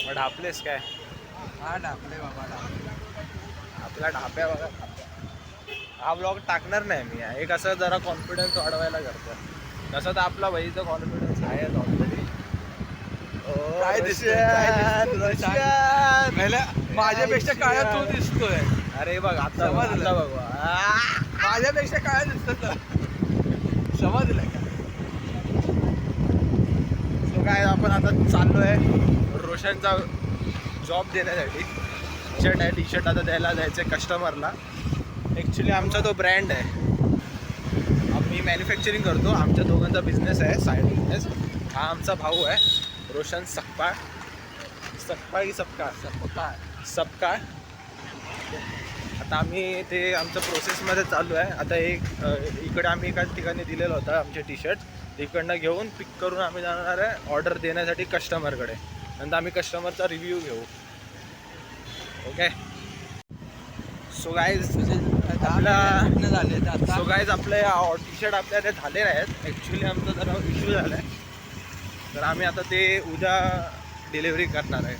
मग ढापलेस काय? हा ढापले बाबा ढापले. आपला ढाप्या बघा. हा ब्लॉग टाकणार नाही मी. एक असं जरा कॉन्फिडन्स वाढवायला करतो. तसं तर आपला भाईचा कॉन्फिडन्स आहे ऑलरेडी. काय दिसतोय? माझ्यापेक्षा काळा तू दिसतोय. अरे बघ आता समजलं. बघ माझ्यापेक्षा काळा दिसतोय. समजलं का? सो काय आपण आता चाललोय रोशनचा जॉब देण्यासाठी. टी शर्ट आता द्यायला जायचं आहे कस्टमरला. ॲक्च्युली आमचा तो ब्रँड आहे. आम्ही मॅन्युफॅक्चरिंग करतो. आमच्या दोघांचा बिझनेस आहे, साईड बिझनेस. हा आमचा भाऊ आहे रोशन सकपाळ. सकपाळ की सपकाळ? सपकाळ. आता आम्ही ते आमच्या प्रोसेसमध्ये चालू आहे. आता इकडे आम्ही एका ठिकाणी दिलेला होता आमचे टी शर्ट. इकडनं घेऊन पिक करून आम्ही जाणार आहे ऑर्डर देण्यासाठी कस्टमरकडे. नंतर आम्ही कस्टमरचा रिव्ह्यू घेऊ. ओके. सो गाईज आपले टी शर्ट आपल्याला झाले आहेत. ॲक्च्युली आमचा जरा इश्यू झाला आहे, तर आम्ही आता ते उद्या डिलिव्हरी करणार आहे.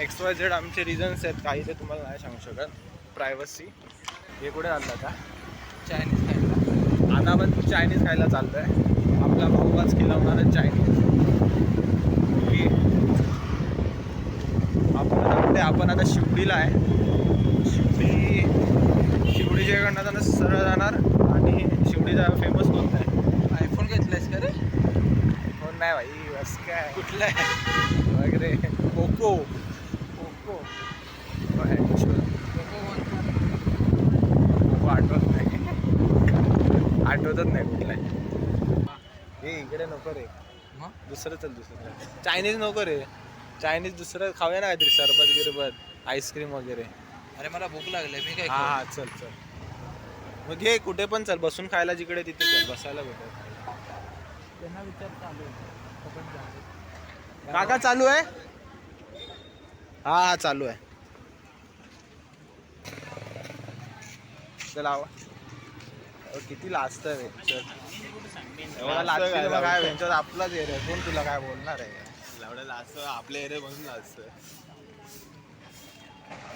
XYZ आमचे रिझन्स आहेत काही, ते तुम्हाला नाही सांगू शकत. प्रायव्हसी. हे कुठे चाललं का? चायनीज खायला. आता आपण चायनीज खायला चाललो आहे. आपला भाऊच खिलवणार आहे चायनीज. आपण आता शिवडीला आहे. शिवडीच्याकडनं जाणार, सरळ जाणार. आणि शिवडीचा फेमस कोणता आहे? आयफोन घेतलायस का रे? फोन नाही भाई, बस काय कुठला आहे? वगैरे. पोको आठवत नाही कुठला आहे. हे इकडे नको रे, दुसरं चल. दुसरं चायनीज नको रे. चायनीज दुसरं खाऊया ना काहीतरी, सरबत गिरबत, आईस्क्रीम वगैरे. अरे मला भूक लागली, मी काय हा चल. मग घे कुठे पण चल, बसून खायला जिकडे तिथे चल. बसायला कुठे? त्यांना विचार चालू काका चालू आहे? हा चालू आहे. चला किती लाजत रे. एवढा लाजतं मग काय त्यांच्यावर आपलाच एरिया. कोण तुला काय बोलणार आहे? एवढं लाजतं आपल्या एरिया म्हणून लाजतं.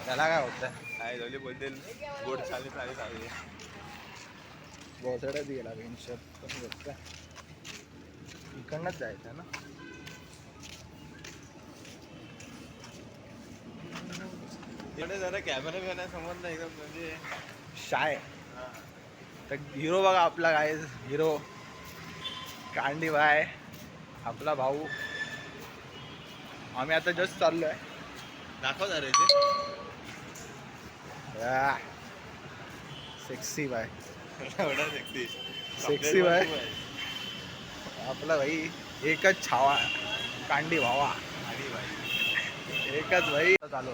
त्याला काय होतं? काय झाले बोलते गोड चालेल. बोचड्यात गेला बेंचर. इकडनंच जायचं ना. एवढे जरा कॅमेरा घेण्या समोर नाही एकदम म्हणजे शाय. तर हिरो बघा आपला, काय हिरो कांडी बाय आपला भाऊ. आम्ही आता जस्ट चाललोय. दाखव जरा ते सेक्सी बाय. एवढा सेक्सी बाय आपला भाई. एकच छावा कांडी भावा. आणि भाई एकच भाई चालू.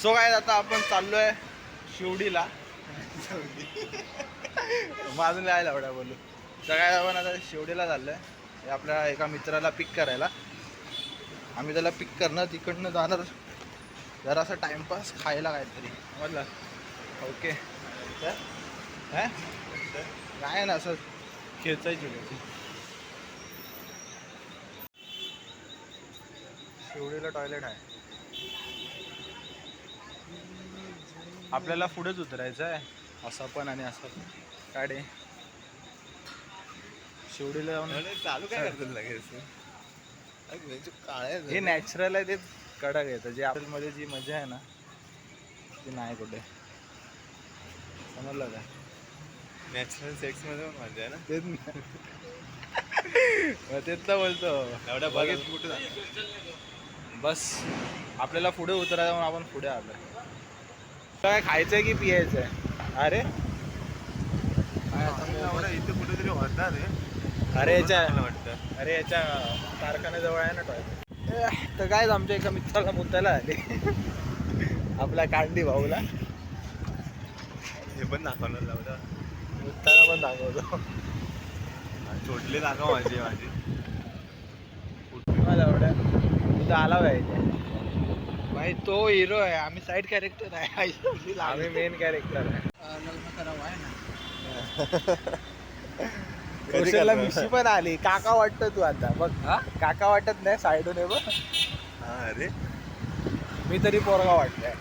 सो काय आता आपण चाललोय शिवडीला. माझून जायला एवढ्या बोलू. सगळ्या आपण आता शिवडीला चाललोय. हे आपल्या एका मित्राला पिक करायला. आम्ही त्याला पिक करणार, तिकडनं जाणार जरा असं टाइमपास खायला काहीतरी. म्हटलं ओके काय ना असं खेचायची. शिवडीला टॉयलेट आहे. आपल्याला पुढेच उतरायचं आहे, असं पण आणि असं पण. काय रे शिवडीला जाऊन चालू काय करतात लगेच? काळे हे नॅचरल आहे, ते कडक येतं. जे आपल्यामध्ये जी मजा आहे ना ती नाही कुठे. समजलं का? नॅचरल सेक्स मध्ये पण मजा आहे ना. तेच तर बोलतो. एवढ्या बघत कुठे बस आपल्याला पुढे उतरायचं म्हणून आपण पुढे आलो. काय खायचंय की पियायचंय? अरे इथे कुठेतरी होता रे. मला वाटतं अरे याच्या कारखान्याजवळ आहे ना टॉयलेट. तर काय आमच्या एका मित्राला मुद्दाला आले. आपला कांडी भाऊला हे पण दाखवणार लावला. मुद्दाला पण दाखवतो. छोटले दाखव माझी एवढ्या तुझं आला पाहिजे भाई. तो हिरो आहे, आम्ही साईड कॅरेक्टर आहे. आम्ही मेन कॅरेक्टर आहे. लग्न करावं आहे ना. कौशलला मिशी पण आली. काका वाटतं तू आता बघ. काका वाटत नाही साईडून. बघ हा अरे मी तरी पोरगा वाटतंय,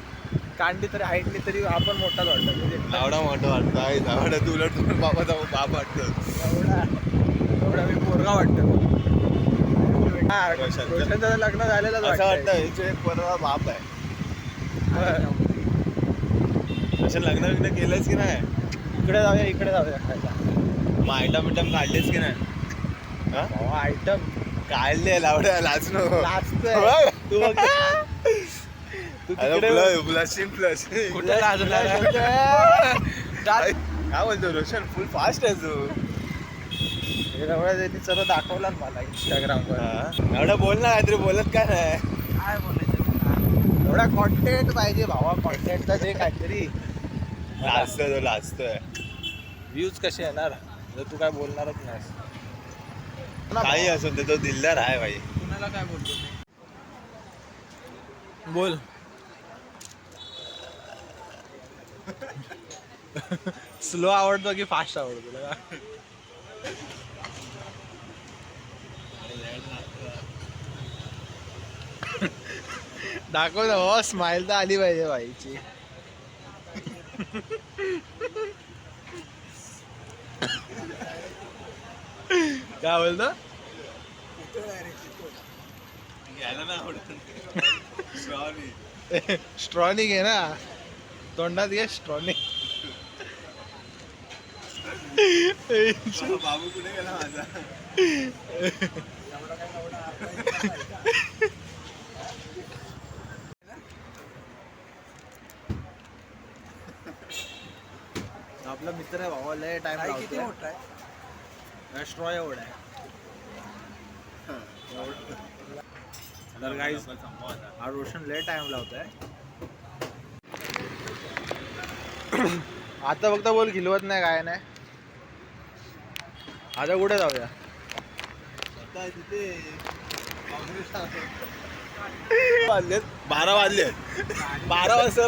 कांडी तरी हाईटली तरी आपण मोठाच वाटतो म्हणजे आवडा मोठं वाटतं आहे आवडा तू उलट बाबा बाप वाटतं. एवढा मी पोरगा वाटतो. रोशनचं लग्न झालेलं असं वाटतं याचे पोरगा बाप आहे. तसं लग्न विग्न केलंच की नाही? इकडे जाऊया खायला. मग आयटम बिटम काढलेस की नाही? हा आयटम काढले लावड्या लाच नको. लाजतोय तू बघ. तू तिकडे ब्लशिंग प्लस कुठे लाजणार आहे? काय बोलतो रोशन फुल फास्ट आहे तू. त्यांनी सर्व दाखवलं मला इंस्टाग्रामवर. एवढं बोल ना काहीतरी बोलत काय नाही. काय बोलायचं एवढा कॉन्टेंट पाहिजे भावा. कॉन्टेंटचा दे काहीतरी. लाजतोय तो लाजतोय. व्ह्यूज कसे येणार जर तू काय बोलणारच नाहीस. काही असो ते तो दिलदार आहे भाई. कुणाला काय बोलतो बोल. स्लो आवडतो की फास्ट आवडतो तुला? दाखव ना भावा. स्माइल तर आली पाहिजे बाईची. काय बोलतो? स्ट्रॉनिक आहे ना तोंडात घे. स्ट्रॉनिक. बाबू कुठे गेला माझा? आपला मित्र आहे भावा. लय टाइम किती मोठा आहे? स्ट्रॉ एवढा आहे. तर गाईज हा रोशन लय टाइम लावतोय. आता फक्त बोल खिलवत नाही काय नाही. आता कुठे जाऊया? आता तिथे वाजलेत 12 वाजलेत. 12 वाजता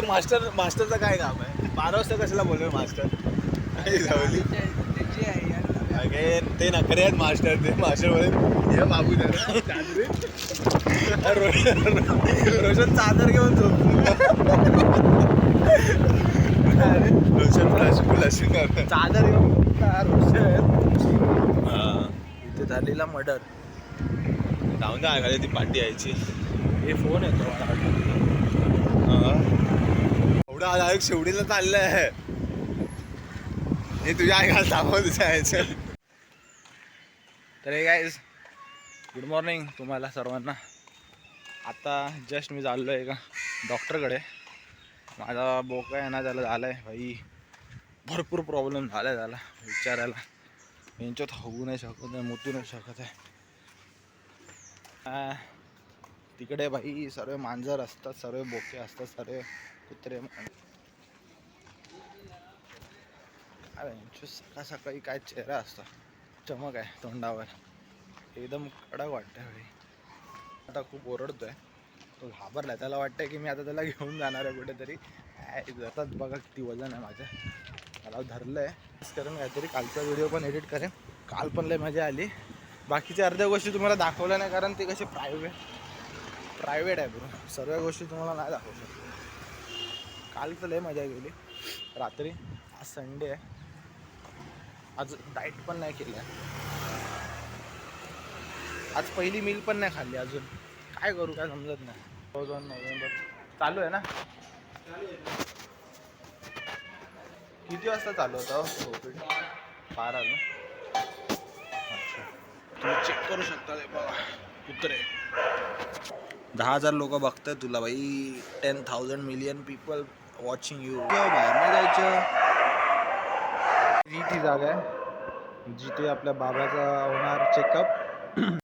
मास्टरचं काय काम आहे? 12 वाजता कशाला बोलणार मास्टर? जावली त्याची आहे यार. अगे ते नखरे आहेत मास्टर. ते मास्टर बोले हे बाबू रोशन चादर घेऊन झोपतो. रोशन फ्लशिंग करतात. चादर घेऊन झोपता रोशन. हा इथे झालेला मर्डर. जाऊन द्या खाली ती पार्टी यायची. हे फोन येतो मला वाटतं. एवढा डायरेक्ट शेवडीला चाललंय. हे तुझ्या ऐकायला सांगू तुझ्या यायचं. तर हे गाईज गुड मॉर्निंग तुम्हाला सर्वांना. आता जस्ट मी चाललो आहे का डॉक्टरकडे. माझा बोका आहे ना त्याला झाला आहे भाई. भरपूर प्रॉब्लेम झाला आहे त्याला. विचारायला यांच्यात होऊ नाही शकत आहे. मुतू नाही शकत आहे. तिकडे भाई सर्व मांजर असतात, सर्व बोके असतात, सर्व कुत्रे. काय सकाळ सकाळी काय चेहरा असतो. चमक आहे तोंडावर. एकदम कडक वाटतं भाई. आता खूप ओरडतोय. तो घाबरलाय. त्याला वाटतंय की मी आता त्याला घेऊन जाणार आहे कुठेतरी. जातात बघा किती वजन आहे माझं. मला धरलं आहे करून काहीतरी. कालचा व्हिडिओ पण एडिट करेन. काल पण लय मजा आली. बाकीच्या अर्ध्या गोष्टी तुम्हाला दाखवल्या नाही कारण ते कसे प्रायव्हेट आहे ब्रो. सर्व गोष्टी तुम्हाला नाही दाखवू शकतो. काल तर लय मजा गेली रात्री. आज संडे आहे. आज डाएट पण नाही केलं. आज पहिली मील पण नाही खाल्ली अजून. काय करू काय समजत नाही. 2 नोव्हेंबर चालू आहे ना? किती वाजता चालू होता? 12 ना. अच्छा तुम्ही चेक करू शकता. बघा कुत्रे. 10,000 लोक बघतात तुला भाई. 10,000 मिलियन पीपल वॉचिंग यू. बाहेर नाही जायचं. ही ती जागा आहे जिथे आपल्या बाबाचा होणार चेकअप.